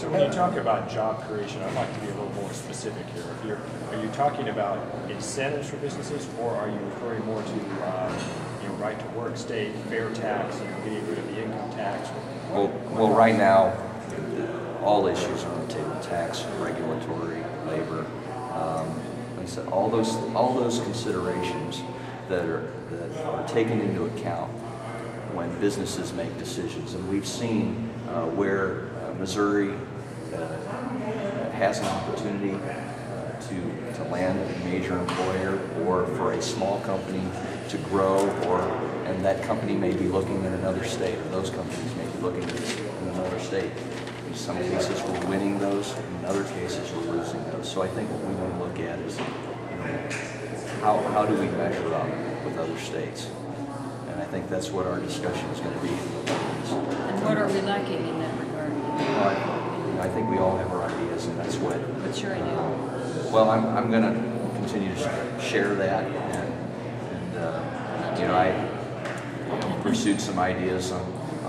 So when you talk about job creation, I'd like to be a little more specific here. Are you talking about incentives for businesses, or are you referring more to right to work state, fair tax, getting rid of the income tax? Well, right now, all issues are on the table: tax, regulatory, labor. Like I said, all those considerations that are taken into account when businesses make decisions, and we've seen where Missouri has an opportunity to land a major employer, or for a small company to grow, and that company may be looking in another state, or those companies may be looking in another state. In some cases we're winning those, in other cases we're losing those. So I think what we want to look at is, how do we measure up with other states? And I think that's what our discussion is going to be. And what are we lacking in that regard? I think we all have our ideas, and that's what. What's your idea? Well, I'm going to continue to share that, and I pursued some ideas on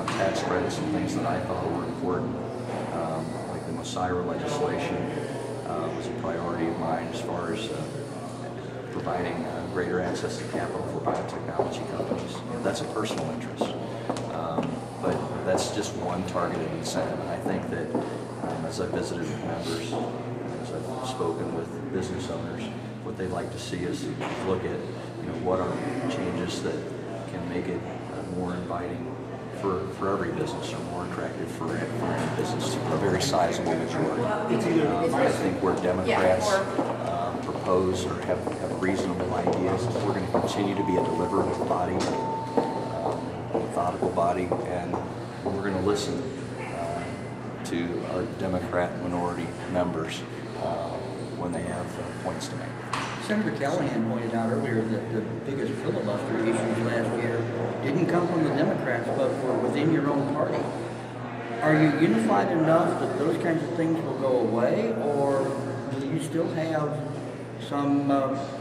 tax credits and things that I thought were important, like the Mosira legislation was a priority of mine as far as providing greater access to capital for biotechnology companies. That's a personal interest, but that's just one targeted incentive. And I think that as I've visited with members, as I've spoken with business owners, what they'd like to see is look at what are changes that can make it more inviting for every business, or more attractive for any business, a very sizable majority. I think where Democrats propose or have reasonable ideas, we're going to continue to be a deliberative body, a methodical body, and we're going to listen to our Democrat minority members when they have points to make. Senator Callahan pointed out earlier that the biggest filibuster issues last year didn't come from the Democrats, but were within your own party. Are you unified enough that those kinds of things will go away, or will you still have some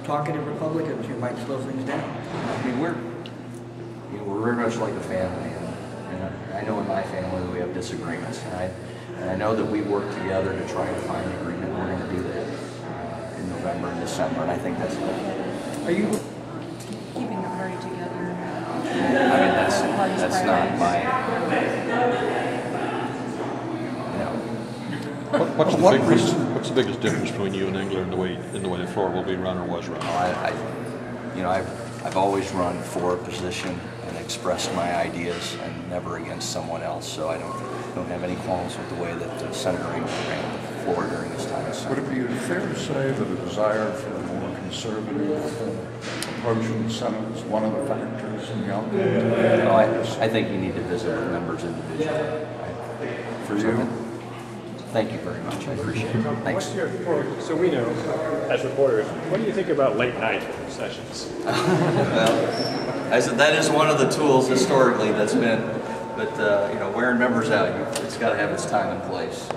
talkative Republicans who might slow things down? I mean, we're very much like a family, and I know in my family we have disagreements, and I know that we work together to try to find an agreement. We're going to do that in November and December, and I think that's good. Are you Keeping the party together? I mean, that's not my. What's the biggest difference between you and Engler in the way that Florida will be run or was run? I've always run for a position and expressed my ideas, and never against someone else. So I don't have any qualms with the way that Senator Engler ran the floor during his time as Senator. Would it be fair to say that a desire for a more conservative approach in the Senate is one of the factors in the outcome? No, I think you need to visit with members individually. For you? Thank you very much. I appreciate it. Thanks. So we know, as reporters, what do you think about late night sessions? Well, I said that is one of the tools historically that's been, but wearing members out, it's got to have its time and place.